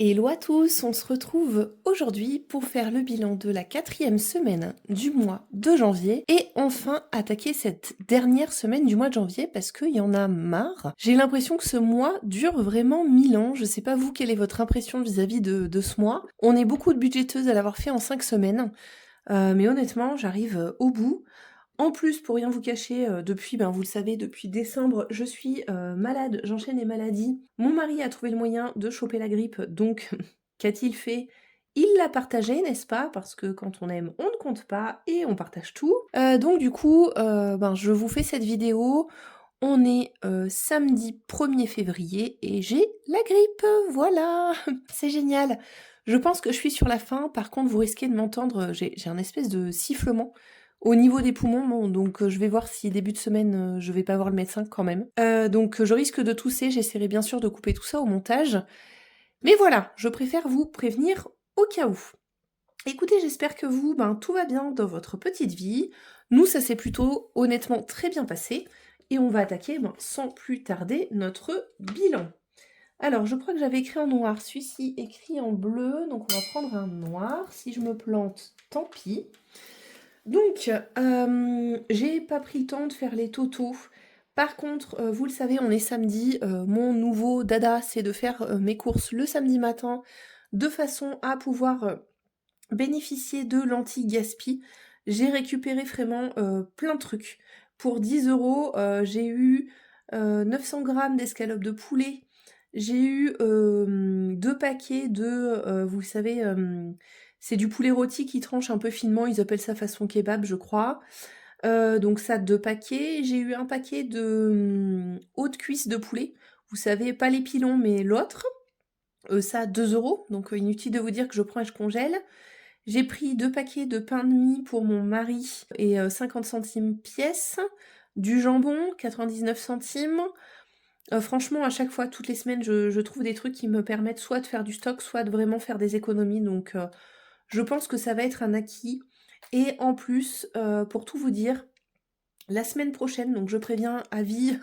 Hello à tous, on se retrouve aujourd'hui pour faire le bilan de la 4e semaine du mois de janvier et enfin attaquer cette dernière semaine du mois de janvier parce qu'il y en a marre. J'ai l'impression que ce mois dure vraiment 1000 ans, je sais pas vous quelle est votre impression vis-à-vis de ce mois. On est beaucoup de budgéteuses à l'avoir fait en 5 semaines, mais honnêtement j'arrive au bout. En plus, pour rien vous cacher, depuis, vous le savez, depuis décembre, je suis malade, j'enchaîne les maladies. Mon mari a trouvé le moyen de choper la grippe, donc qu'a-t-il fait? Il l'a partagé, n'est-ce pas? Parce que quand on aime, on ne compte pas et on partage tout. Donc du coup, je vous fais cette vidéo. On est samedi 1er février et j'ai la grippe, voilà! C'est génial! Je pense que je suis sur la fin, par contre vous risquez de m'entendre, j'ai un espèce de sifflement au niveau des poumons, bon, donc je vais voir si début de semaine, je vais pas voir le médecin quand même. Donc je risque de tousser, j'essaierai bien sûr de couper tout ça au montage. Mais voilà, je préfère vous prévenir au cas où. Écoutez, j'espère que vous, tout va bien dans votre petite vie. Nous, ça s'est plutôt honnêtement très bien passé. Et on va attaquer sans plus tarder notre bilan. Alors, je crois que j'avais écrit en noir, celui-ci écrit en bleu, donc on va prendre un noir. Si je me plante, tant pis. Donc, j'ai pas pris le temps de faire les totaux. Par contre, vous le savez, on est samedi. Mon nouveau dada, c'est de faire mes courses le samedi matin, de façon à pouvoir bénéficier de l'anti-gaspi. J'ai récupéré vraiment plein de trucs. Pour 10 €, j'ai eu 900 grammes d'escalope de poulet. J'ai eu 2 paquets de, vous savez, c'est du poulet rôti qui tranche un peu finement, ils appellent ça façon kebab, je crois. Donc ça, 2 paquets. J'ai eu un paquet de haute cuisse de poulet. Vous savez, pas les pilons, mais l'autre. Ça, 2 €, donc inutile de vous dire que je prends et je congèle. J'ai pris 2 paquets de pain de mie pour mon mari et 50 centimes pièce. Du jambon, 99 centimes. Franchement, à chaque fois, toutes les semaines, je trouve des trucs qui me permettent soit de faire du stock, soit de vraiment faire des économies. Donc, je pense que ça va être un acquis. Et en plus, pour tout vous dire, la semaine prochaine, donc je préviens, avis,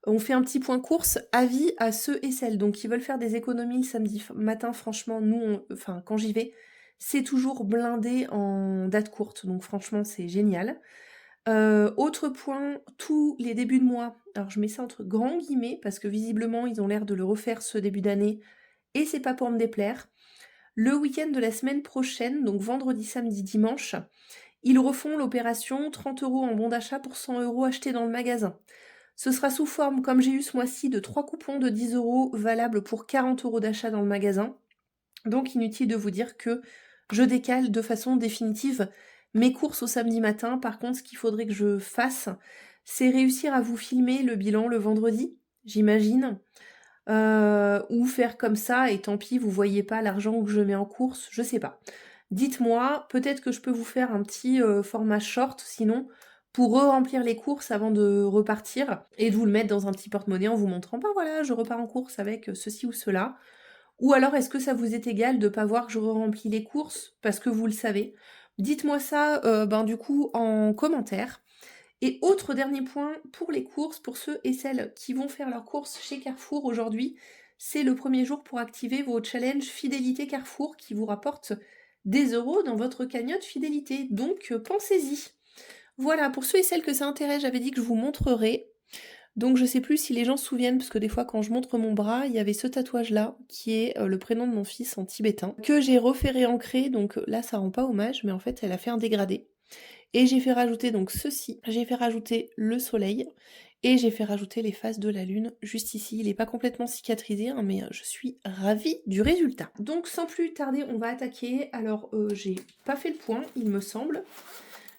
on fait un petit point course, avis à ceux et celles donc qui veulent faire des économies le samedi matin. Franchement, nous, quand j'y vais, c'est toujours blindé en date courte. Donc franchement, c'est génial. Autre point, tous les débuts de mois, alors je mets ça entre grands guillemets parce que visiblement, ils ont l'air de le refaire ce début d'année et c'est pas pour me déplaire. Le week-end de la semaine prochaine, donc vendredi, samedi, dimanche, ils refont l'opération 30 € en bon d'achat pour 100 € achetés dans le magasin. Ce sera sous forme, comme j'ai eu ce mois-ci, de 3 coupons de 10 € valables pour 40 € d'achat dans le magasin. Donc inutile de vous dire que je décale de façon définitive mes courses au samedi matin. Par contre, ce qu'il faudrait que je fasse, c'est réussir à vous filmer le bilan le vendredi, j'imagine. Ou faire comme ça et tant pis, vous voyez pas l'argent que je mets en course, je sais pas. Dites-moi, peut-être que je peux vous faire un petit format short, sinon, pour re-remplir les courses avant de repartir et de vous le mettre dans un petit porte-monnaie en vous montrant, voilà, je repars en course avec ceci ou cela. Ou alors, est-ce que ça vous est égal de pas voir que je re-remplis les courses parce que vous le savez? Dites-moi ça, du coup, en commentaire. Et autre dernier point pour les courses, pour ceux et celles qui vont faire leurs courses chez Carrefour aujourd'hui, c'est le premier jour pour activer vos challenges fidélité Carrefour qui vous rapportent des euros dans votre cagnotte fidélité. Donc pensez-y. Voilà, pour ceux et celles que ça intéresse, j'avais dit que je vous montrerai. Donc je sais plus si les gens se souviennent, parce que des fois quand je montre mon bras, il y avait ce tatouage-là, qui est le prénom de mon fils en tibétain, que j'ai refait réancrer, donc là ça rend pas hommage, mais en fait elle a fait un dégradé. Et j'ai fait rajouter donc ceci, j'ai fait rajouter le soleil, et j'ai fait rajouter les phases de la lune juste ici. Il n'est pas complètement cicatrisé, hein, mais je suis ravie du résultat. Donc sans plus tarder, on va attaquer. Alors j'ai pas fait le point, il me semble.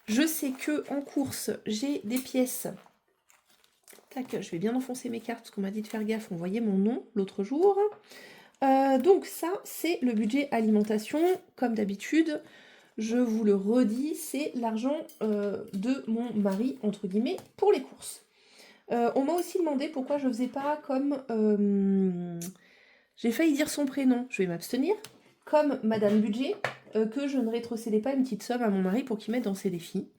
Je sais que en course, j'ai des pièces. Tac, je vais bien enfoncer mes cartes parce qu'on m'a dit de faire gaffe, on voyait mon nom l'autre jour. Donc ça, c'est le budget alimentation, comme d'habitude. Je vous le redis, c'est l'argent de mon mari, entre guillemets, pour les courses. On m'a aussi demandé pourquoi je faisais pas comme... j'ai failli dire son prénom, je vais m'abstenir. Comme Madame Budget, que je ne rétrocédais pas une petite somme à mon mari pour qu'il mette dans ses défis.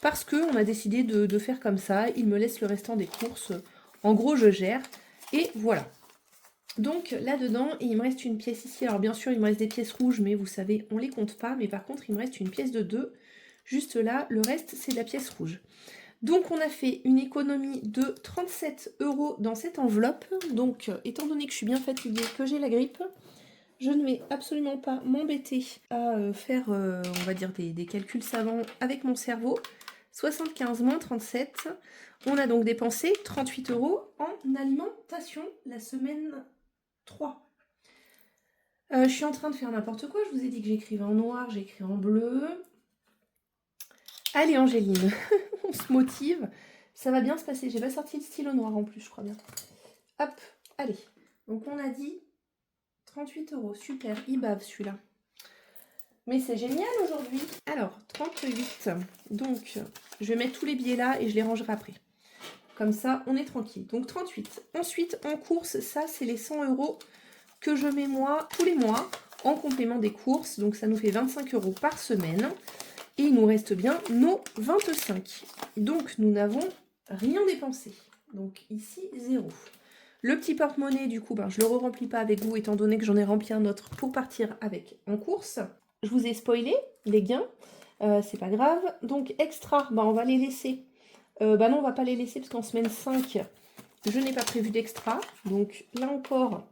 Parce qu'on a décidé de faire comme ça, il me laisse le restant des courses. En gros, je gère. Et voilà. Donc là-dedans, il me reste une pièce ici. Alors bien sûr, il me reste des pièces rouges, mais vous savez, on les compte pas. Mais par contre, il me reste une pièce de 2. Juste là, le reste, c'est de la pièce rouge. Donc on a fait une économie de 37 € dans cette enveloppe. Donc étant donné que je suis bien fatiguée, que j'ai la grippe, je ne vais absolument pas m'embêter à faire, on va dire, des calculs savants avec mon cerveau. 75 moins 37. On a donc dépensé 38 € en alimentation la semaine 3. Je suis en train de faire n'importe quoi. Je vous ai dit que j'écrivais en noir, j'écris en bleu. Allez Angéline, on se motive. Ça va bien se passer. J'ai pas sorti le stylo noir en plus, je crois bien. Hop, allez. Donc on a dit 38 €. Super, il bave celui-là. Mais c'est génial aujourd'hui. Alors, 38. Donc, je vais mettre tous les billets là et je les rangerai après. Comme ça, on est tranquille. Donc 38. Ensuite, en course, ça, c'est les 100 € que je mets moi tous les mois en complément des courses. Donc ça nous fait 25 € par semaine. Et il nous reste bien nos 25. Donc nous n'avons rien dépensé. Donc ici, 0. Le petit porte-monnaie, du coup, je ne le remplis pas avec vous étant donné que j'en ai rempli un autre pour partir avec en course. Je vous ai spoilé les gains. C'est pas grave. Donc extra, on va les laisser. Non, on va pas les laisser parce qu'en semaine 5, je n'ai pas prévu d'extra. Donc là encore,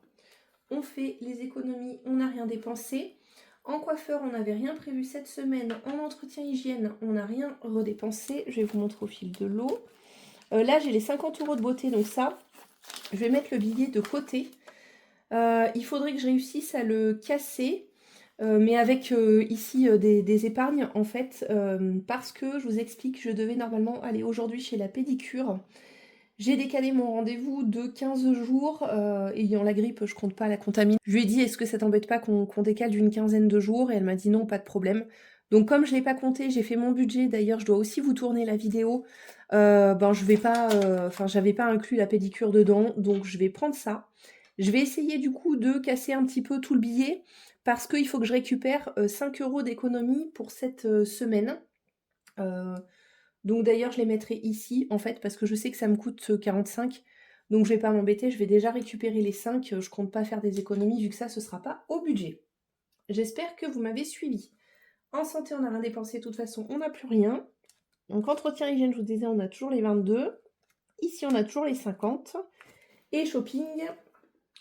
on fait les économies, on n'a rien dépensé. En coiffeur, on n'avait rien prévu cette semaine. En entretien hygiène, on n'a rien redépensé. Je vais vous montrer au fil de l'eau. Là, j'ai les 50 € de beauté, donc ça, je vais mettre le billet de côté. Il faudrait que je réussisse à le casser, mais avec ici des épargnes, en fait, parce que, je vous explique, je devais normalement aller aujourd'hui chez la pédicure. J'ai décalé mon rendez-vous de 15 jours, ayant la grippe, je compte pas la contaminer. Je lui ai dit, est-ce que ça t'embête pas qu'on décale d'une quinzaine de jours? Et elle m'a dit non, pas de problème. Donc comme je l'ai pas compté, j'ai fait mon budget. D'ailleurs, je dois aussi vous tourner la vidéo. Je vais pas, j'avais pas inclus la pédicure dedans, donc je vais prendre ça. Je vais essayer du coup de casser un petit peu tout le billet, parce qu'il faut que je récupère 5 € d'économie pour cette semaine. Donc d'ailleurs, je les mettrai ici, en fait, parce que je sais que ça me coûte 45. Donc je vais pas m'embêter, je vais déjà récupérer les 5. Je compte pas faire des économies, vu que ça, ce sera pas au budget. J'espère que vous m'avez suivi. En santé, on n'a rien dépensé, de toute façon, on n'a plus rien. Donc entretien hygiène, je vous disais, on a toujours les 22. Ici, on a toujours les 50. Et shopping,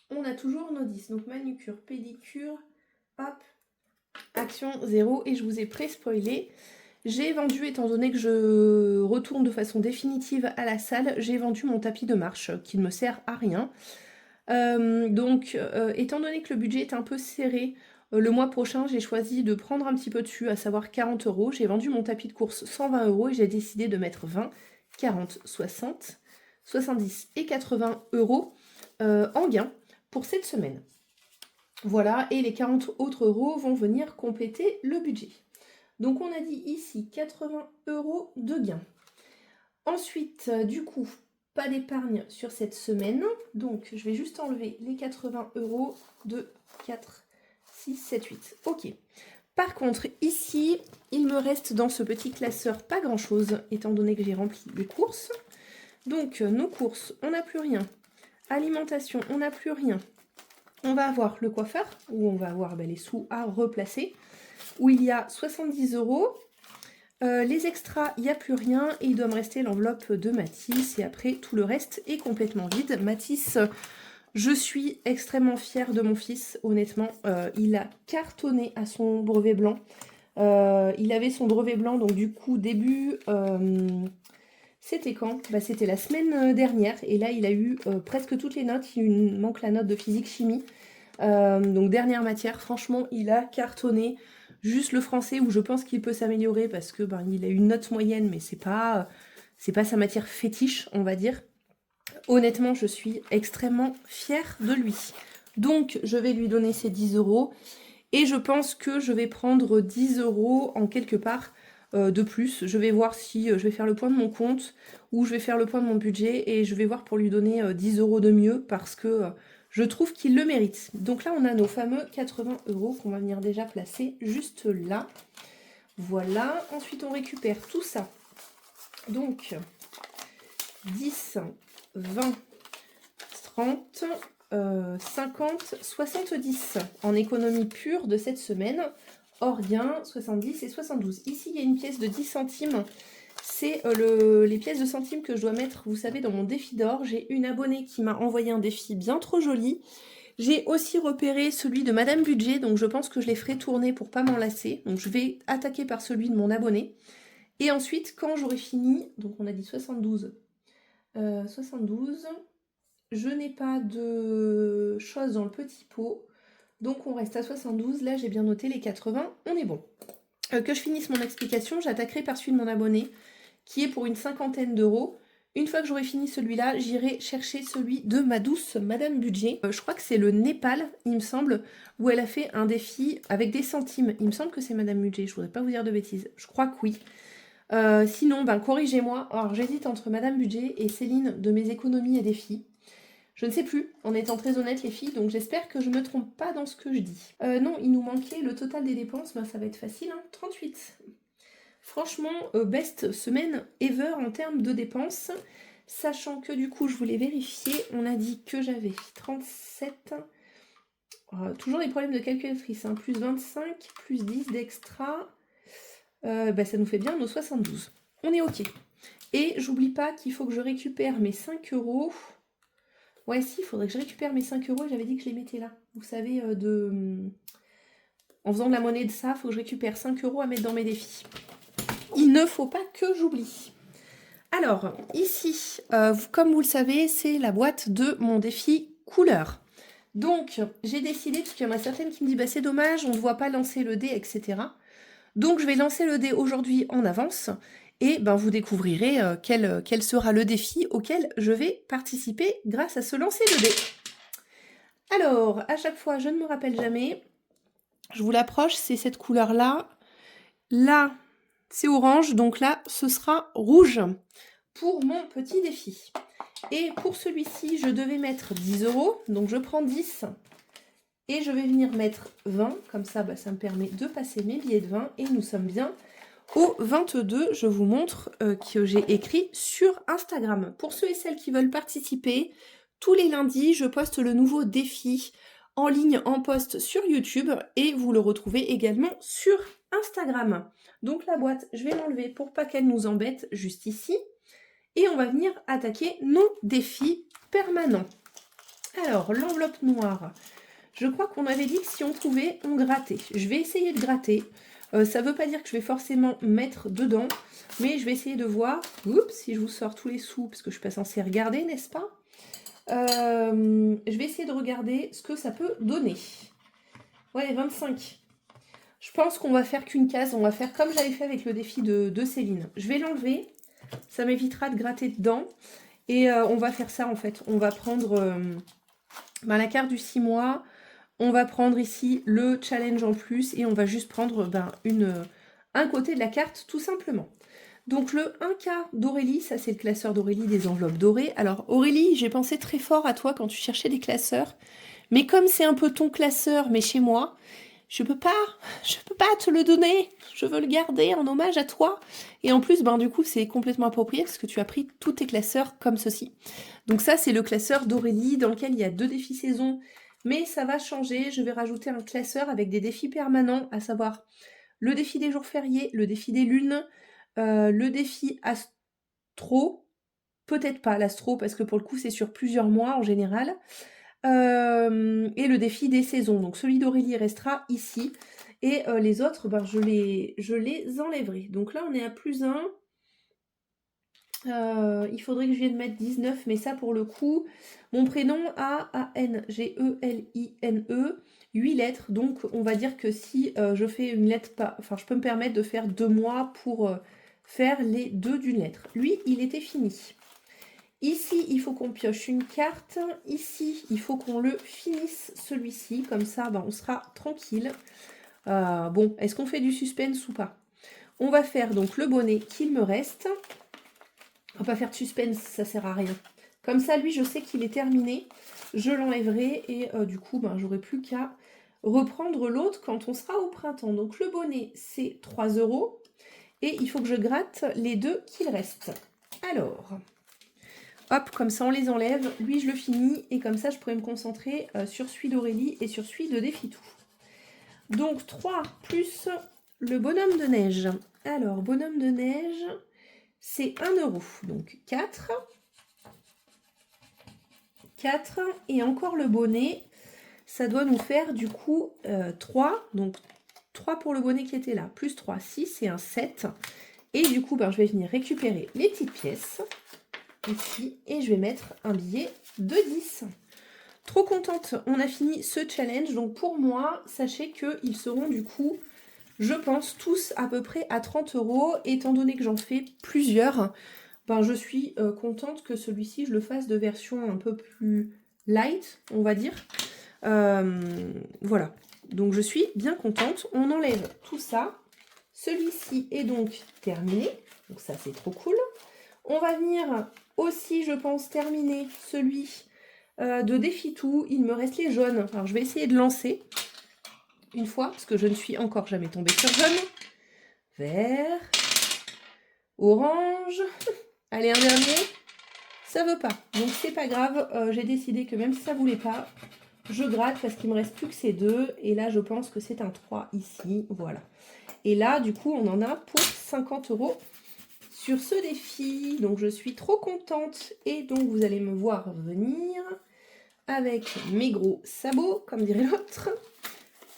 on a toujours nos 10. Donc manucure, pédicure, hop, action 0. Et je vous ai pré-spoilé. J'ai vendu, étant donné que je retourne de façon définitive à la salle, j'ai vendu mon tapis de marche qui ne me sert à rien. Étant donné que le budget est un peu serré, le mois prochain, j'ai choisi de prendre un petit peu dessus, à savoir 40 €. J'ai vendu mon tapis de course 120 € et j'ai décidé de mettre 20, 40, 60, 70 et 80 € en gain pour cette semaine. Voilà, et les 40 autres € vont venir compléter le budget. Donc on a dit ici 80 € de gain. Ensuite, du coup, pas d'épargne sur cette semaine. Donc je vais juste enlever les 80 € de 4, 6, 7, 8. Ok. Par contre, ici, il me reste dans ce petit classeur pas grand-chose, étant donné que j'ai rempli les courses. Donc nos courses, on n'a plus rien. Alimentation, on n'a plus rien. On va avoir le coiffeur, où on va avoir les sous à replacer, où il y a 70 €. Les extras, il n'y a plus rien et il doit me rester l'enveloppe de Matisse et après tout le reste est complètement vide. Matisse, je suis extrêmement fière de mon fils, honnêtement. Il a cartonné à son brevet blanc. Il avait son brevet blanc, donc du coup début... c'était quand? C'était la semaine dernière et là il a eu presque toutes les notes. Il manque la note de physique-chimie. Donc dernière matière, franchement il a cartonné. Juste le français où je pense qu'il peut s'améliorer parce que il a une note moyenne mais c'est pas sa matière fétiche, on va dire. Honnêtement, je suis extrêmement fière de lui. Donc je vais lui donner ses 10 € et je pense que je vais prendre 10 € en quelque part de plus. Je vais voir si je vais faire le point de mon compte ou je vais faire le point de mon budget et je vais voir pour lui donner 10 € de mieux parce que je trouve qu'il le mérite. Donc là, on a nos fameux 80 € qu'on va venir déjà placer juste là. Voilà. Ensuite, on récupère tout ça. Donc, 10, 20, 30, 50,70 en économie pure de cette semaine. Hors gain, 70 et 72. Ici, il y a une pièce de 10 centimes. C'est les pièces de centimes que je dois mettre, vous savez, dans mon défi d'or. J'ai une abonnée qui m'a envoyé un défi bien trop joli. J'ai aussi repéré celui de Madame Budget, donc je pense que je les ferai tourner pour pas m'en lasser. Donc je vais attaquer par celui de mon abonné. Et ensuite, quand j'aurai fini, donc on a dit 72, 72, je n'ai pas de choses dans le petit pot, donc on reste à 72. Là, j'ai bien noté les 80, on est bon. Que je finisse mon explication, j'attaquerai par celui de mon abonné, qui est pour une cinquantaine d'euros. Une fois que j'aurai fini celui-là, j'irai chercher celui de ma douce Madame Budget. Je crois que c'est le Népal, il me semble, où elle a fait un défi avec des centimes. Il me semble que c'est Madame Budget, je voudrais pas vous dire de bêtises. Je crois que oui. Sinon, ben, corrigez-moi. Alors, j'hésite entre Madame Budget et Céline de mes économies et défis. Je ne sais plus, en étant très honnête les filles, donc j'espère que je ne me trompe pas dans ce que je dis. Non, il nous manquait le total des dépenses, ben, ça va être facile, hein, 38. Franchement, best semaine ever en termes de dépenses. Sachant que du coup, je voulais vérifier, on a dit que j'avais 37. Toujours des problèmes de calculatrice, hein, plus 25, plus 10 d'extra. Bah, ça nous fait bien nos 72. On est ok. Et j'oublie pas qu'il faut que je récupère mes 5 euros. Ouais, si, il faudrait que je récupère mes 5 euros. J'avais dit que je les mettais là. Vous savez, en faisant de la monnaie de ça, il faut que je récupère 5 euros à mettre dans mes défis. Il ne faut pas que j'oublie. Alors, ici, comme vous le savez, c'est la boîte de mon défi couleur. Donc, j'ai décidé, parce qu'il y en a certaines qui me disent, bah, c'est dommage, on ne voit pas lancer le dé, etc. Donc, je vais lancer le dé aujourd'hui en avance. Et ben, vous découvrirez quel sera le défi auquel je vais participer grâce à ce lancer de dé. Alors, à chaque fois, je ne me rappelle jamais. Je vous l'approche, c'est cette couleur-là. Là, c'est orange, donc là, ce sera rouge pour mon petit défi. Et pour celui-ci, je devais mettre 10 euros, donc je prends 10 et je vais venir mettre 20, comme ça, bah, ça me permet de passer mes billets de 20 et nous sommes bien au 22. Je vous montre que j'ai écrit sur Instagram. Pour ceux et celles qui veulent participer, tous les lundis, je poste le nouveau défi en ligne en post sur YouTube et vous le retrouvez également sur Instagram. Donc la boîte, je vais l'enlever pour pas qu'elle nous embête juste ici. Et on va venir attaquer nos défis permanents. Alors, l'enveloppe noire. Je crois qu'on avait dit que si on trouvait, on grattait. Je vais essayer de gratter. Ça ne veut pas dire que je vais forcément mettre dedans, mais je vais essayer de voir. Oups, si je vous sors tous les sous, parce que je ne suis pas censée regarder, n'est-ce pas? Je vais essayer de regarder ce que ça peut donner. Ouais, 25. Je pense qu'on va faire qu'une case. On va faire comme j'avais fait avec le défi de Céline. Je vais l'enlever. Ça m'évitera de gratter dedans. Et on va faire ça en fait. On va prendre la carte du 6 mois. On va prendre ici le challenge en plus. Et on va juste prendre un côté de la carte tout simplement. Donc le 1K d'Aurélie, ça c'est le classeur d'Aurélie des enveloppes dorées. Alors Aurélie, j'ai pensé très fort à toi quand tu cherchais des classeurs. Mais comme c'est un peu ton classeur, mais chez moi, je peux pas te le donner. Je veux le garder en hommage à toi. Et en plus, du coup, c'est complètement approprié parce que tu as pris tous tes classeurs comme ceci. Donc ça, c'est le classeur d'Aurélie dans lequel il y a 2 défis saison. Mais ça va changer. Je vais rajouter un classeur avec des défis permanents, à savoir le défi des jours fériés, le défi des lunes, le défi astro. Peut-être pas l'astro parce que pour le coup, c'est sur plusieurs mois en général. Et le défi des saisons. Donc celui d'Aurélie restera ici. Et les autres, je les enlèverai. Donc là, on est à plus 1. Il faudrait que je vienne mettre 19, mais ça pour le coup, mon prénom A-A-N-G-E-L-I-N-E, 8 lettres. Donc on va dire que si je fais une lettre, je peux me permettre de faire 2 mois pour faire les 2 d'une lettre. Lui, il était fini. Ici, il faut qu'on pioche une carte. Ici, il faut qu'on le finisse, celui-ci. Comme ça, on sera tranquille. Bon, est-ce qu'on fait du suspense ou pas? On va faire donc le bonnet qu'il me reste. On va pas faire de suspense, ça sert à rien. Comme ça, lui, je sais qu'il est terminé. Je l'enlèverai et du coup, j'aurai plus qu'à reprendre l'autre quand on sera au printemps. Donc, le bonnet, c'est 3 euros. Et il faut que je gratte les 2 qu'il reste. Alors... Hop, comme ça on les enlève. Lui, je le finis et comme ça, je pourrais me concentrer sur celui d'Aurélie et sur celui de Défitou. Donc 3 plus le bonhomme de neige. Alors, bonhomme de neige, c'est 1 €. Donc 4. 4. Et encore le bonnet, ça doit nous faire du coup 3. Donc 3 pour le bonnet qui était là. Plus 3, 6 et un 7. Et du coup, je vais venir récupérer les petites pièces ici. Et je vais mettre un billet de 10. Trop contente, on a fini ce challenge. Donc pour moi, sachez qu'ils seront du coup, je pense, tous à peu près à 30 €. Étant donné que j'en fais plusieurs, je suis contente que celui-ci, je le fasse de version un peu plus light, on va dire. Voilà, donc je suis bien contente. On enlève tout ça. Celui-ci est donc terminé. Donc ça, c'est trop cool. On va venir aussi, je pense, terminer celui de Défitou. Il me reste les jaunes. Alors, je vais essayer de lancer une fois, parce que je ne suis encore jamais tombée sur jaune. Vert. Orange. Allez, un dernier. Ça veut pas. Donc, c'est pas grave. J'ai décidé que même si ça voulait pas, je gratte parce qu'il me reste plus que ces deux. Et là, je pense que c'est un 3 ici. Voilà. Et là, du coup, on en a pour 50 € sur ce défi. Donc, je suis trop contente. Et donc, vous allez me voir venir avec mes gros sabots, comme dirait l'autre.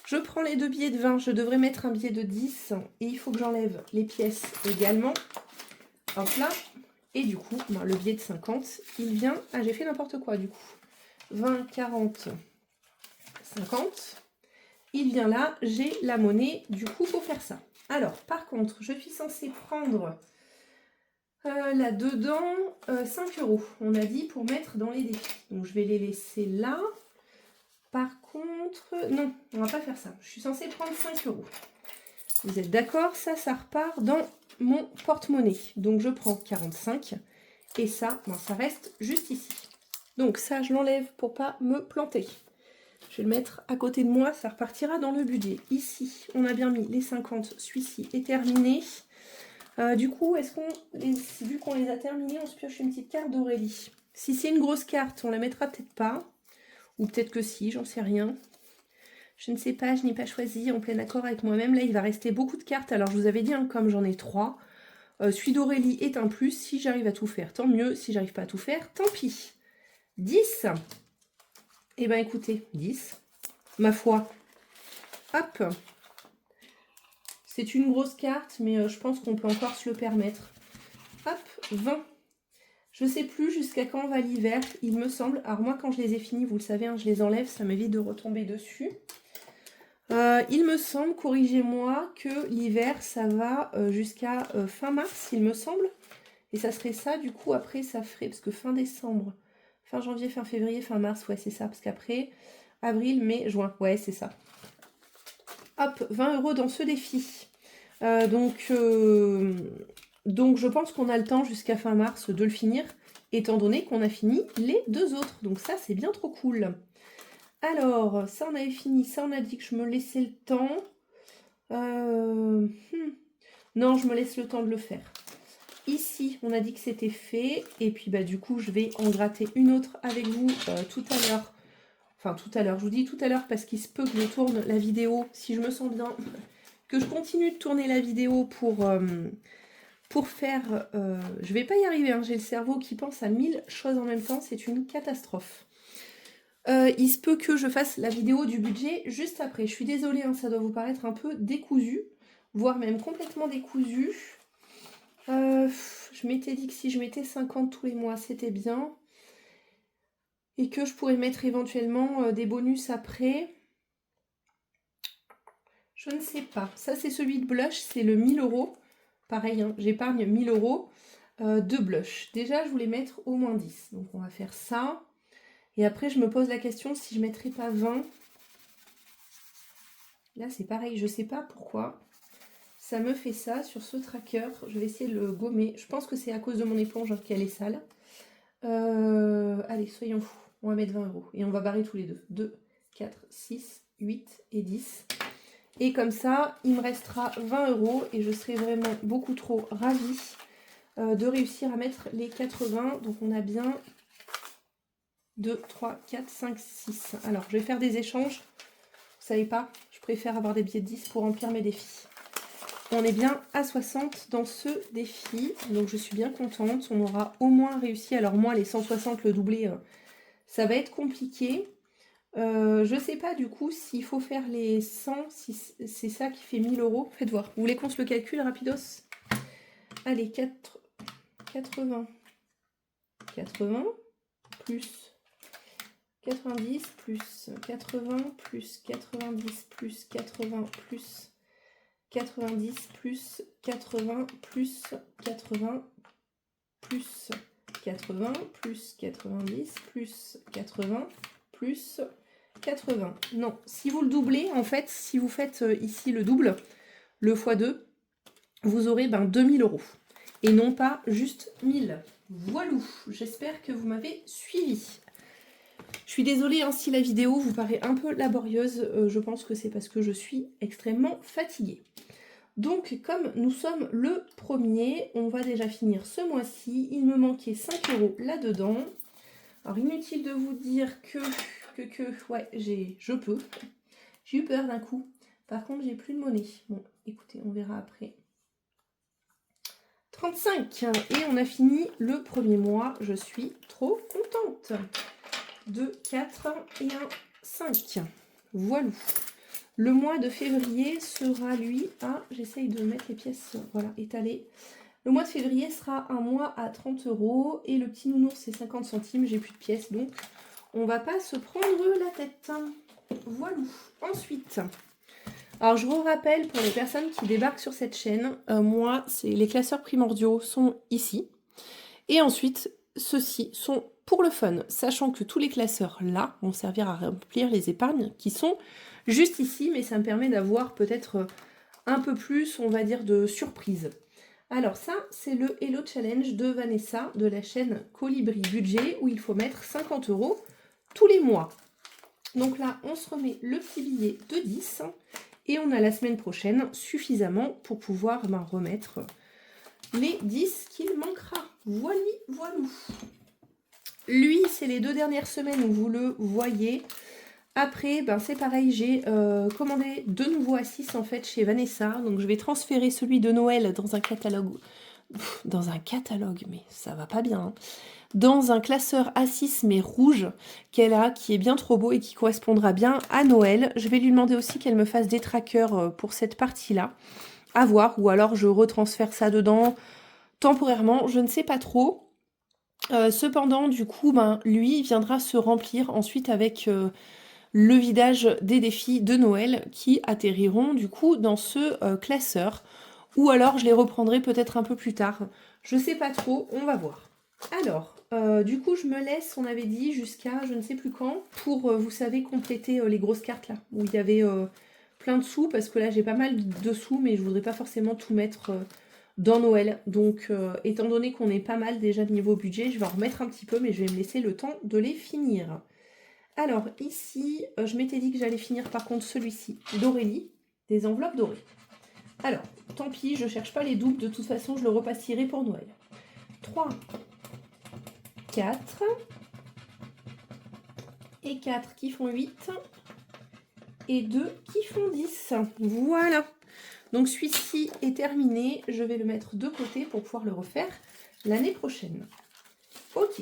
Je prends les 2 billets de 20. Je devrais mettre un billet de 10. Et il faut que j'enlève les pièces également. Hop là. Et du coup, le billet de 50, il vient... Ah, j'ai fait n'importe quoi, du coup. 20, 40, 50. Il vient là, j'ai la monnaie, du coup, pour faire ça. Alors, par contre, je suis censée prendre là-dedans 5 €, on a dit, pour mettre dans les défis. Donc, je vais les laisser là. Par contre, non, on va pas faire ça. Je suis censée prendre 5 €. Vous êtes d'accord? Ça repart dans mon porte-monnaie. Donc, je prends 45 et ça, ça reste juste ici. Donc, ça, je l'enlève pour pas me planter. Je vais le mettre à côté de moi, ça repartira dans le budget. Ici, on a bien mis les 50, celui-ci est terminé. Du coup, vu qu'on les a terminés, on se pioche une petite carte d'Aurélie. Si c'est une grosse carte, on la mettra peut-être pas. Ou peut-être que si, j'en sais rien. Je ne sais pas, je n'ai pas choisi, en plein accord avec moi-même. Là, il va rester beaucoup de cartes. Alors, je vous avais dit, comme j'en ai 3, celui d'Aurélie est un plus. Si j'arrive à tout faire, tant mieux. Si j'arrive pas à tout faire, tant pis. 10. Eh bien, écoutez, 10. Ma foi. Hop. C'est une grosse carte, mais je pense qu'on peut encore se le permettre. Hop, 20. Je sais plus jusqu'à quand va l'hiver, il me semble. Alors moi, quand je les ai finis, vous le savez, je les enlève, ça m'évite de retomber dessus. Il me semble, corrigez-moi, que l'hiver, ça va jusqu'à fin mars, il me semble. Et ça serait ça, du coup, après, ça ferait... Parce que fin décembre, fin janvier, fin février, fin mars, ouais, c'est ça. Parce qu'après, avril, mai, juin, ouais, c'est ça. Hop, 20 € dans ce défi. Donc, je pense qu'on a le temps jusqu'à fin mars de le finir, étant donné qu'on a fini les 2 autres. Donc ça, c'est bien trop cool. Alors, ça, on avait fini. Ça, on a dit que je me laissais le temps. Non, je me laisse le temps de le faire. Ici, on a dit que c'était fait. Et puis, du coup, je vais en gratter une autre avec vous tout à l'heure. Enfin, tout à l'heure. Je vous dis tout à l'heure parce qu'il se peut que je tourne la vidéo, si je me sens bien, que je continue de tourner la vidéo pour faire... je vais pas y arriver, j'ai le cerveau qui pense à 1000 choses en même temps. C'est une catastrophe. Il se peut que je fasse la vidéo du budget juste après. Je suis désolée, ça doit vous paraître un peu décousu, voire même complètement décousu. Je m'étais dit que si je mettais 50 tous les mois, c'était bien. Et que je pourrais mettre éventuellement des bonus après. Je ne sais pas. Ça, c'est celui de blush, c'est le 1000 €. Pareil, j'épargne 1000 € de blush. Déjà, je voulais mettre au moins 10. Donc, on va faire ça. Et après, je me pose la question si je ne mettrais pas 20. Là, c'est pareil. Je ne sais pas pourquoi ça me fait ça sur ce tracker. Je vais essayer de le gommer. Je pense que c'est à cause de mon éponge qu'elle est sale. Allez, soyons fous. On va mettre 20 €. Et on va barrer tous les deux. 2, 4, 6, 8 et 10. Et comme ça, il me restera 20 € et je serai vraiment beaucoup trop ravie de réussir à mettre les 80. Donc on a bien 2, 3, 4, 5, 6. Alors je vais faire des échanges. Vous savez pas, je préfère avoir des billets de 10 pour remplir mes défis. On est bien à 60 dans ce défi, donc je suis bien contente. On aura au moins réussi. Alors moi, les 160, le doublé, ça va être compliqué. Je sais pas du coup s'il faut faire les 100, si c'est ça qui fait 1000 €. Faites voir. Vous voulez qu'on se le calcule rapidos? Allez, 80. 80 plus 90 plus 80 plus 90 plus 80 plus 90 plus 80 plus 80 plus 80 plus 90 plus 80 plus 80. Non, si vous le doublez, en fait, si vous faites ici le double, le x2, vous aurez 2000 €. Et non pas juste 1000. Voilà, j'espère que vous m'avez suivi. Je suis désolée hein, si la vidéo vous paraît un peu laborieuse, je pense que c'est parce que je suis extrêmement fatiguée. Donc, comme nous sommes le 1er, on va déjà finir ce mois-ci. Il me manquait 5 € là-dedans. Alors, inutile de vous dire que ouais, je peux. J'ai eu peur d'un coup. Par contre, j'ai plus de monnaie. Bon, écoutez, on verra après. 35. Et on a fini le 1er mois. Je suis trop contente. 2, 4 et un 5. Voilà. Le mois de février sera, lui, à... J'essaye de mettre les pièces, voilà, étalées. Le mois de février sera un mois à 30 € et le petit nounours, c'est 50 centimes. J'ai plus de pièces, donc on va pas se prendre la tête. Voilà. Ensuite, alors je vous rappelle, pour les personnes qui débarquent sur cette chaîne, moi, les classeurs primordiaux sont ici. Et ensuite, ceux-ci sont pour le fun, sachant que tous les classeurs là vont servir à remplir les épargnes qui sont juste ici, mais ça me permet d'avoir peut-être un peu plus, on va dire, de surprise. Alors ça, c'est le Hello Challenge de Vanessa, de la chaîne Colibri Budget, où il faut mettre 50 € tous les mois. Donc là, on se remet le petit billet de 10, et on a la semaine prochaine suffisamment pour pouvoir remettre les 10 qu'il manquera. Voilà, voilà. Lui, c'est les 2 dernières semaines où vous le voyez. Après, c'est pareil, j'ai commandé de nouveaux A6 en fait chez Vanessa. Donc je vais transférer celui de Noël dans un catalogue. Dans un catalogue, mais ça va pas bien. Hein. Dans un classeur A6 mais rouge qu'elle a, qui est bien trop beau et qui correspondra bien à Noël. Je vais lui demander aussi qu'elle me fasse des trackers pour cette partie-là. À voir, ou alors je retransfère ça dedans temporairement, je ne sais pas trop. Cependant, du coup, lui viendra se remplir ensuite avec le vidage des défis de Noël qui atterriront du coup dans ce classeur. Ou alors je les reprendrai peut-être un peu plus tard. Je sais pas trop, on va voir. Alors, du coup, je me laisse, on avait dit, jusqu'à je ne sais plus quand, pour, vous savez, compléter les grosses cartes là, où il y avait plein de sous, parce que là j'ai pas mal de sous, mais je voudrais pas forcément tout mettre dans Noël. Donc, étant donné qu'on est pas mal déjà de niveau budget, je vais en remettre un petit peu, mais je vais me laisser le temps de les finir. Alors, ici, je m'étais dit que j'allais finir par contre celui-ci, d'Aurélie, des enveloppes dorées. Alors, tant pis, je cherche pas les doubles, de toute façon, je le repasserai pour Noël. 3, 4, et 4 qui font 8, et 2 qui font 10. Voilà. Donc celui-ci est terminé, je vais le mettre de côté pour pouvoir le refaire l'année prochaine. Ok.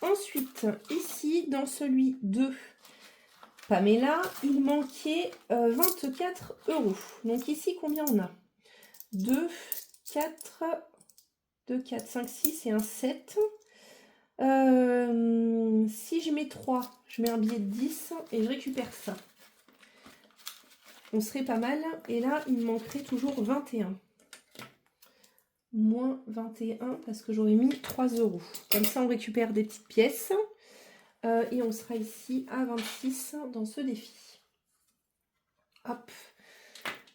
Ensuite, ici, dans celui de Pamela, il manquait 24 €. Donc ici, combien on a 2, 4, 2, 4, 5, 6 et un 7. Si je mets 3, je mets un billet de 10 et je récupère ça. On serait pas mal. Et là, il me manquerait toujours 21. Moins 21 parce que j'aurais mis 3 €. Comme ça, on récupère des petites pièces. Et on sera ici à 26 dans ce défi. Hop.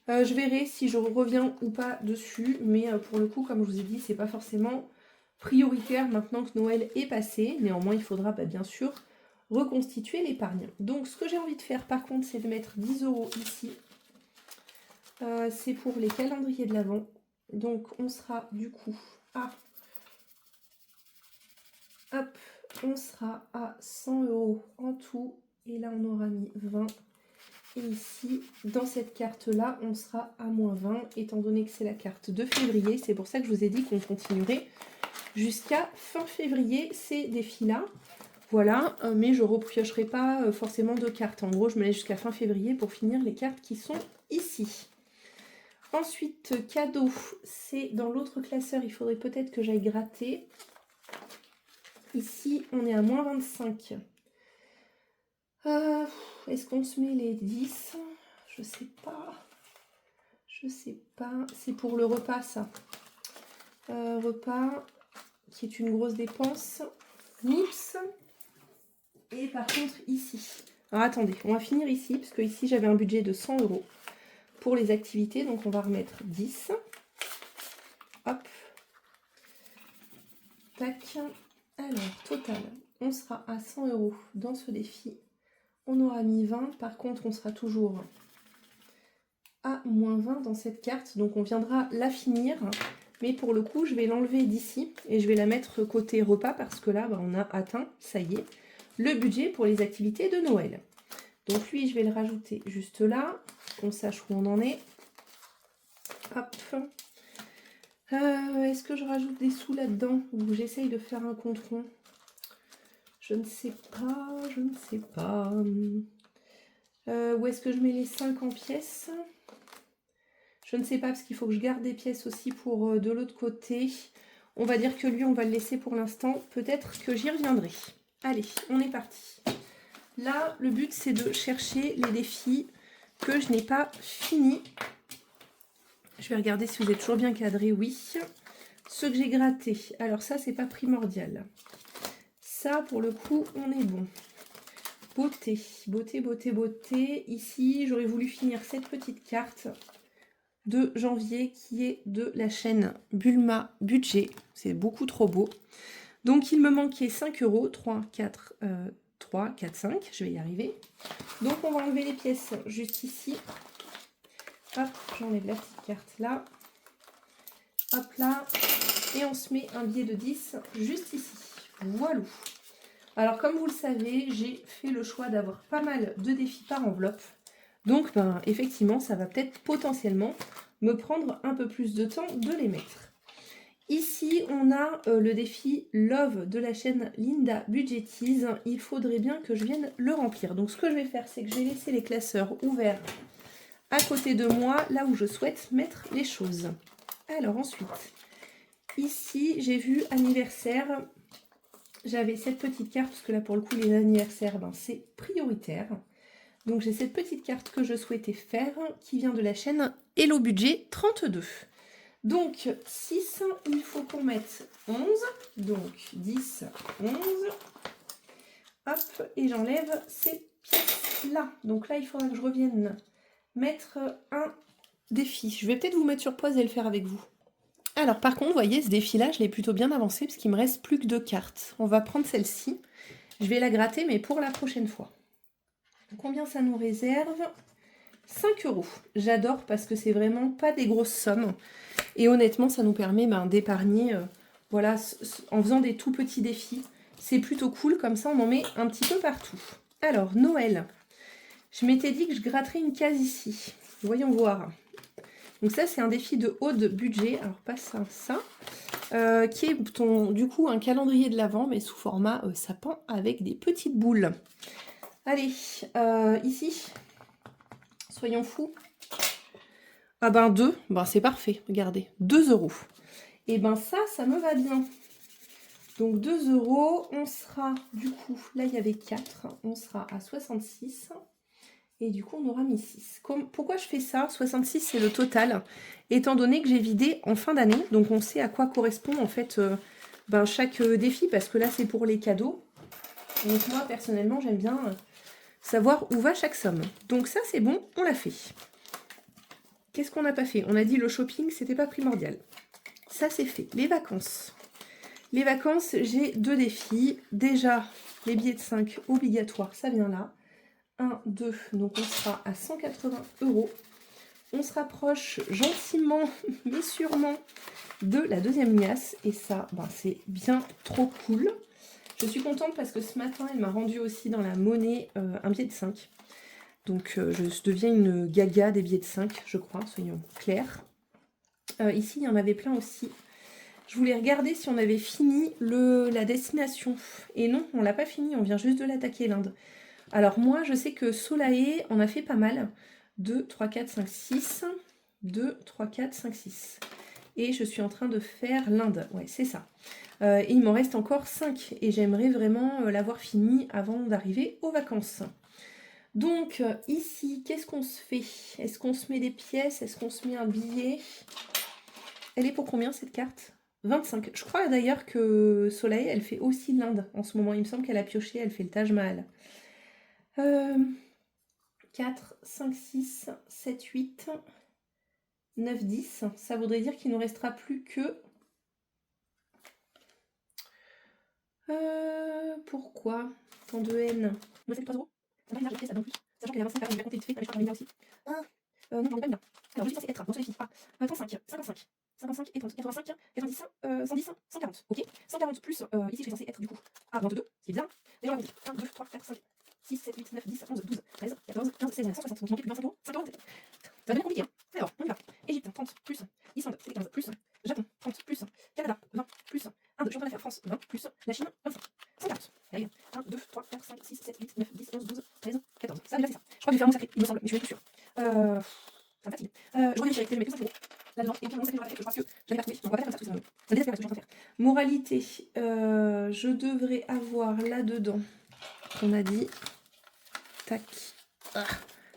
Je verrai si je reviens ou pas dessus. Mais pour le coup, comme je vous ai dit, c'est pas forcément prioritaire maintenant que Noël est passé. Néanmoins, il faudra bien sûr reconstituer l'épargne. Donc, ce que j'ai envie de faire par contre, c'est de mettre 10 € ici. C'est pour les calendriers de l'Avent. Donc, on sera du coup à Hop, on sera à 100 € en tout. Et là, on aura mis 20. Et ici, dans cette carte-là, on sera à moins 20, étant donné que c'est la carte de février. C'est pour ça que je vous ai dit qu'on continuerait jusqu'à fin février ces défis-là. Voilà, mais je ne repiocherai pas forcément de cartes. En gros, je me laisse jusqu'à fin février pour finir les cartes qui sont ici. Ensuite, cadeau, c'est dans l'autre classeur. Il faudrait peut-être que j'aille gratter. Ici, on est à moins 25. Est-ce qu'on se met les 10? Je sais pas. Je sais pas. C'est pour le repas, ça. Repas qui est une grosse dépense. Oups. Et par contre, ici. Alors, attendez. On va finir ici, parce que ici, j'avais un budget de 100 € pour les activités. Donc, on va remettre 10. Hop. Tac. Alors, total. On sera à 100 € dans ce défi. On aura mis 20. Par contre, on sera toujours à moins 20 dans cette carte. Donc, on viendra la finir. Mais pour le coup, je vais l'enlever d'ici et je vais la mettre côté repas parce que là, on a atteint, ça y est, le budget pour les activités de Noël. Donc lui, je vais le rajouter juste là, qu'on sache où on en est. Hop. Est-ce que je rajoute des sous là-dedans ou j'essaye de faire un compte rond? Je ne sais pas, je ne sais pas. Où est-ce que je mets les 5 en pièces? Je ne sais pas parce qu'il faut que je garde des pièces aussi pour de l'autre côté. On va dire que lui, on va le laisser pour l'instant. Peut-être que j'y reviendrai. Allez, on est parti. Là, le but, c'est de chercher les défis que je n'ai pas finis. Je vais regarder si vous êtes toujours bien cadré. Oui. Ceux que j'ai grattés. Alors ça, c'est pas primordial. Ça, pour le coup, on est bon. Beauté, beauté, beauté, beauté. Ici, j'aurais voulu finir cette petite carte de janvier qui est de la chaîne Bulma Budget. C'est beaucoup trop beau. Donc, il me manquait 5 €. 3, 4, 5. Je vais y arriver. Donc, on va enlever les pièces juste ici. Hop, j'enlève la petite carte là. Hop là. Et on se met un billet de 10 juste ici. Voilà. Alors, comme vous le savez, j'ai fait le choix d'avoir pas mal de défis par enveloppe. Donc, effectivement, ça va peut-être potentiellement me prendre un peu plus de temps de les mettre. Ici, on a le défi Love de la chaîne Linda Budgetise. Il faudrait bien que je vienne le remplir. Donc, ce que je vais faire, c'est que je vais laisser les classeurs ouverts à côté de moi, là où je souhaite mettre les choses. Alors, ensuite, ici, j'ai vu anniversaire. J'avais cette petite carte, parce que là, pour le coup, les anniversaires, c'est prioritaire. Donc j'ai cette petite carte que je souhaitais faire qui vient de la chaîne Hello Budget 32. Donc 6, il faut qu'on mette 11. Donc 10, 11. Hop, et j'enlève ces pièces-là. Donc là, il faudra que je revienne mettre un défi. Je vais peut-être vous mettre sur pause et le faire avec vous. Alors par contre, vous voyez, ce défi-là, je l'ai plutôt bien avancé parce qu'il me reste plus que 2 cartes. On va prendre celle-ci. Je vais la gratter, mais pour la prochaine fois. Combien ça nous réserve? 5 €. J'adore parce que c'est vraiment pas des grosses sommes. Et honnêtement, ça nous permet d'épargner voilà, en faisant des tout petits défis. C'est plutôt cool, comme ça on en met un petit peu partout. Alors, Noël. Je m'étais dit que je gratterais une case ici. Voyons voir. Donc ça, c'est un défi de haut de budget. Alors, pas ça, qui est du coup un calendrier de l'Avent, mais sous format sapin avec des petites boules. Allez, ici, soyons fous. Ah 2, c'est parfait, regardez, 2 €. Et ça me va bien. Donc 2 €, on sera, du coup, là il y avait 4, on sera à 66. Et du coup, on aura mis 6. Pourquoi je fais ça? 66, c'est le total, étant donné que j'ai vidé en fin d'année. Donc on sait à quoi correspond en fait chaque défi, parce que là c'est pour les cadeaux. Donc moi, personnellement, j'aime bien savoir où va chaque somme. Donc ça, c'est bon, on l'a fait. Qu'est-ce qu'on n'a pas fait? On a dit le shopping, c'était pas primordial. Ça, c'est fait. Les vacances. Les vacances, j'ai 2 défis. Déjà, les billets de 5 obligatoires, ça vient là. 1, 2, donc on sera à 180 €. On se rapproche gentiment, mais sûrement, de la deuxième liasse. Et ça, c'est bien trop cool. Je suis contente parce que ce matin, elle m'a rendu aussi dans la monnaie un billet de 5. Donc je deviens une gaga des billets de 5, je crois, soyons clairs. Ici, il y en avait plein aussi. Je voulais regarder si on avait fini la destination. Et non, on l'a pas fini, on vient juste de l'attaquer, l'Inde. Alors moi, je sais que Solae, on a fait pas mal. 2, 3, 4, 5, 6. 2, 3, 4, 5, 6. Et je suis en train de faire l'Inde. Ouais, c'est ça. Et il m'en reste encore 5. Et j'aimerais vraiment l'avoir fini avant d'arriver aux vacances. Donc, ici, qu'est-ce qu'on se fait? Est-ce qu'on se met des pièces? Est-ce qu'on se met un billet? Elle est pour combien, cette carte? 25. Je crois d'ailleurs que Soleil, elle fait aussi l'Inde en ce moment. Il me semble qu'elle a pioché, elle fait le Taj Mahal. 4, 5, 6, 7, 8, 9, 10. Ça voudrait dire qu'il ne nous restera plus que... pourquoi tant de haine? Il me fait 3 euros. Ça va, j'ai ça non plus. Sachant qu'elle a 25, il va compter vite fait, mais je crois qu'on va aussi. Non, on n'est pas bien. Alors, je suis censée être, donc ça suffit. 35, 55. 55 et 30, 85, 90, 110, 140. Ok. 140 plus, ici je suis censée être du coup à 22, ce qui est bien. Déjà on va compter. 1, 2, 3, 4, 5, 6, 7, 8, 9, 10, 11, 12, 13, 14, 15, 16, 160. Donc il manquait plus de 25 euros. 5 euros. Ça va devenir compliqué. Hein. Alors, on y va. Égypte, 30 plus. Islande, c'est 15 plus. Japon, 30 plus. Canada, 20 plus. Inde, je suis en train de faire France, 20 plus. La Chine, 25. 140. Allez, 1, 2, 3, 4, 5, 6, 7, 8, 9, 10, 11, 12, 13, 14. Ça a déjà fait ça. Je crois que je vais faire mon sacré, il me semble, mais je suis même plus sûre. Ça me fatigue. Je revérifie que je mets que 5 euros là-dedans et que mon sacré, je crois que je l'avais retrouvé. Donc on va pas faire comme ça parce que ça me désespère ce que je suis en train de faire. Moralité, je devrais avoir là-dedans, on a dit, tac,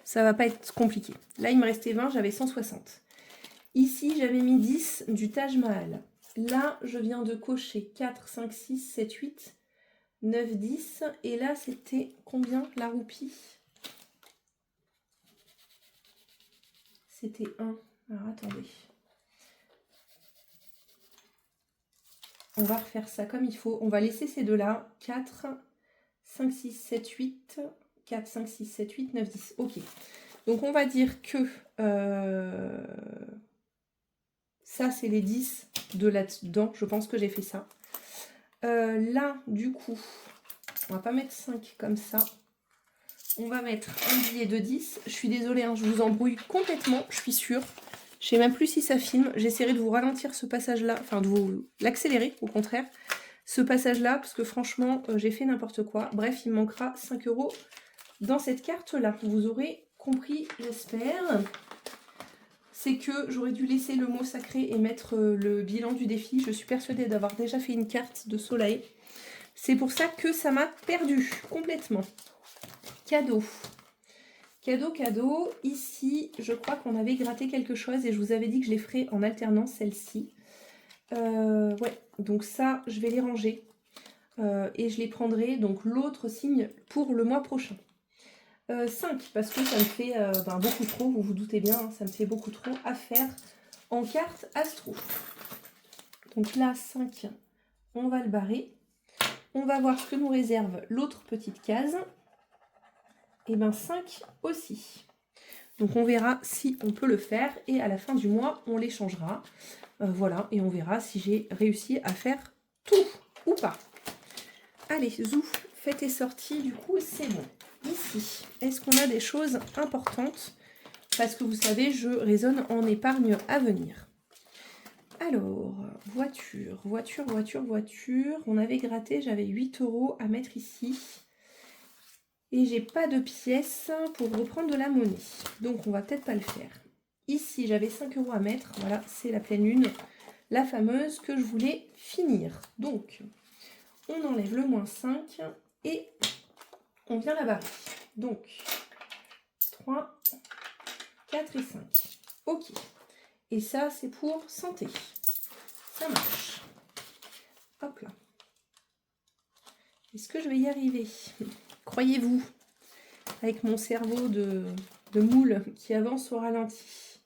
ça va pas être compliqué. Là, il me restait 20, j'avais 160. Ici, j'avais mis 10 du Taj Mahal. Là, je viens de cocher 4, 5, 6, 7, 8, 9, 10. Et là, c'était combien la roupie? C'était 1. Alors, attendez. On va refaire ça comme il faut. On va laisser ces deux-là. 4, 5, 6, 7, 8. 4, 5, 6, 7, 8, 9, 10. Ok. Donc, on va dire que... ça, c'est les 10 de là-dedans. Je pense que j'ai fait ça. Là, du coup, on va pas mettre 5 comme ça. On va mettre un billet de 10. Je suis désolée, hein, je vous embrouille complètement, je suis sûre. Je sais même plus si ça filme. J'essaierai de vous ralentir ce passage-là, enfin de vous l'accélérer, au contraire. Ce passage-là, parce que franchement, j'ai fait n'importe quoi. Bref, il me manquera 5 euros dans cette carte-là. Vous aurez compris, j'espère. C'est que j'aurais dû laisser le mot sacré et mettre le bilan du défi. Je suis persuadée d'avoir déjà fait une carte de soleil. C'est pour ça que ça m'a perdu complètement. Cadeau. Cadeau, cadeau. Ici, je crois qu'on avait gratté quelque chose et je vous avais dit que je les ferais en alternance, celle-ci. Ouais, donc ça, je vais les ranger. Et je les prendrai, donc l'autre signe, pour le mois prochain. 5, parce que ça me fait beaucoup trop, vous vous doutez bien, hein, ça me fait beaucoup trop à faire en carte astro. Donc là, 5, on va le barrer. On va voir ce que nous réserve l'autre petite case. Et bien 5 aussi. Donc on verra si on peut le faire. Et à la fin du mois, on les changera. Voilà, et on verra si j'ai réussi à faire tout ou pas. Allez, zou, faites et sortie, du coup, c'est bon. Ici, est-ce qu'on a des choses importantes? Parce que vous savez, je raisonne en épargne à venir. Alors, voiture, voiture, voiture, voiture. On avait gratté, j'avais 8 euros à mettre ici. Et j'ai pas de pièces pour reprendre de la monnaie. Donc, on va peut-être pas le faire. Ici, j'avais 5 euros à mettre. Voilà, c'est la pleine lune. La fameuse que je voulais finir. Donc, on enlève le moins 5 et on vient la barrer. Donc, 3, 4 et 5. Ok. Et ça, c'est pour santé. Ça marche. Hop là. Est-ce que je vais y arriver? Croyez-vous, avec mon cerveau de moule qui avance au ralenti.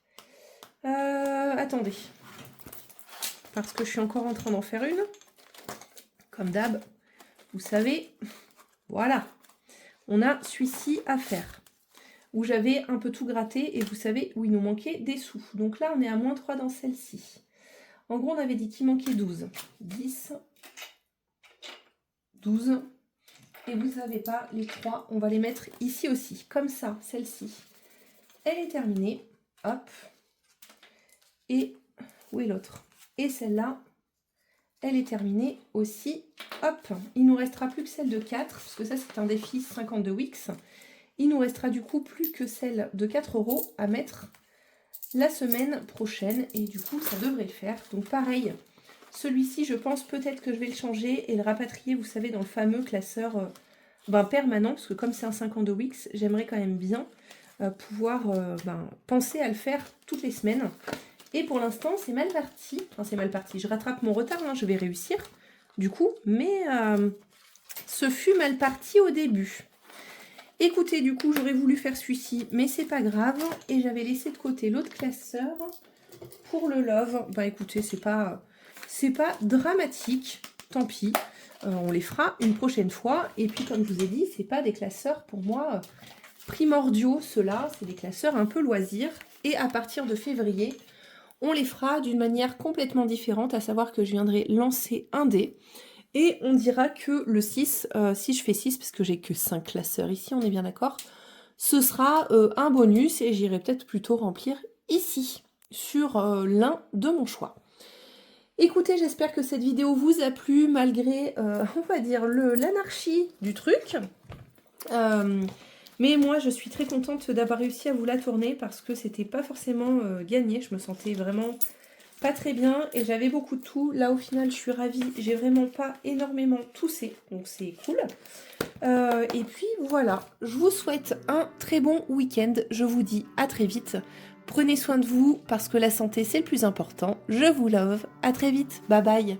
Attendez. Parce que je suis encore en train d'en faire une. Comme d'hab. Vous savez, voilà. On a celui-ci à faire. Où j'avais un peu tout gratté et vous savez où il nous manquait des sous. Donc là, on est à moins 3 dans celle-ci. En gros, on avait dit qu'il manquait 12. 10, 12. Et vous savez pas, les 3, on va les mettre ici aussi. Comme ça, celle-ci, elle est terminée. Hop. Et où est l'autre? Et celle-là, elle est terminée aussi. Hop. Il nous restera plus que celle de 4, parce que ça, c'est un défi 52 Wix. Il nous restera du coup plus que celle de 4 € à mettre la semaine prochaine. Et du coup, ça devrait le faire. Donc pareil, celui-ci, je pense peut-être que je vais le changer et le rapatrier, vous savez, dans le fameux classeur permanent. Parce que comme c'est un 52 Wix, j'aimerais quand même bien pouvoir penser à le faire toutes les semaines. Et pour l'instant, c'est mal parti. Enfin, c'est mal parti. Je rattrape mon retard, hein, je vais réussir du coup. Mais ce fut mal parti au début. Écoutez, du coup, j'aurais voulu faire celui-ci, mais c'est pas grave. Et j'avais laissé de côté l'autre classeur pour le love. Bah écoutez, c'est pas dramatique. Tant pis. On les fera une prochaine fois. Et puis, comme je vous ai dit, c'est pas des classeurs pour moi primordiaux. Ceux-là, c'est des classeurs un peu loisirs. Et à partir de février, on les fera d'une manière complètement différente, à savoir que je viendrai lancer un dé. Et on dira que le 6, si je fais 6, parce que j'ai que 5 classeurs ici, on est bien d'accord, ce sera un bonus et j'irai peut-être plutôt remplir ici, sur l'un de mon choix. Écoutez, j'espère que cette vidéo vous a plu, malgré, on va dire, l'anarchie du truc. Mais moi, je suis très contente d'avoir réussi à vous la tourner, parce que c'était pas forcément gagné. Je me sentais vraiment pas très bien et j'avais beaucoup de tout. Là, au final, je suis ravie. J'ai vraiment pas énormément toussé, donc c'est cool. Et puis, voilà. Je vous souhaite un très bon week-end. Je vous dis à très vite. Prenez soin de vous, parce que la santé, c'est le plus important. Je vous love. À très vite. Bye bye.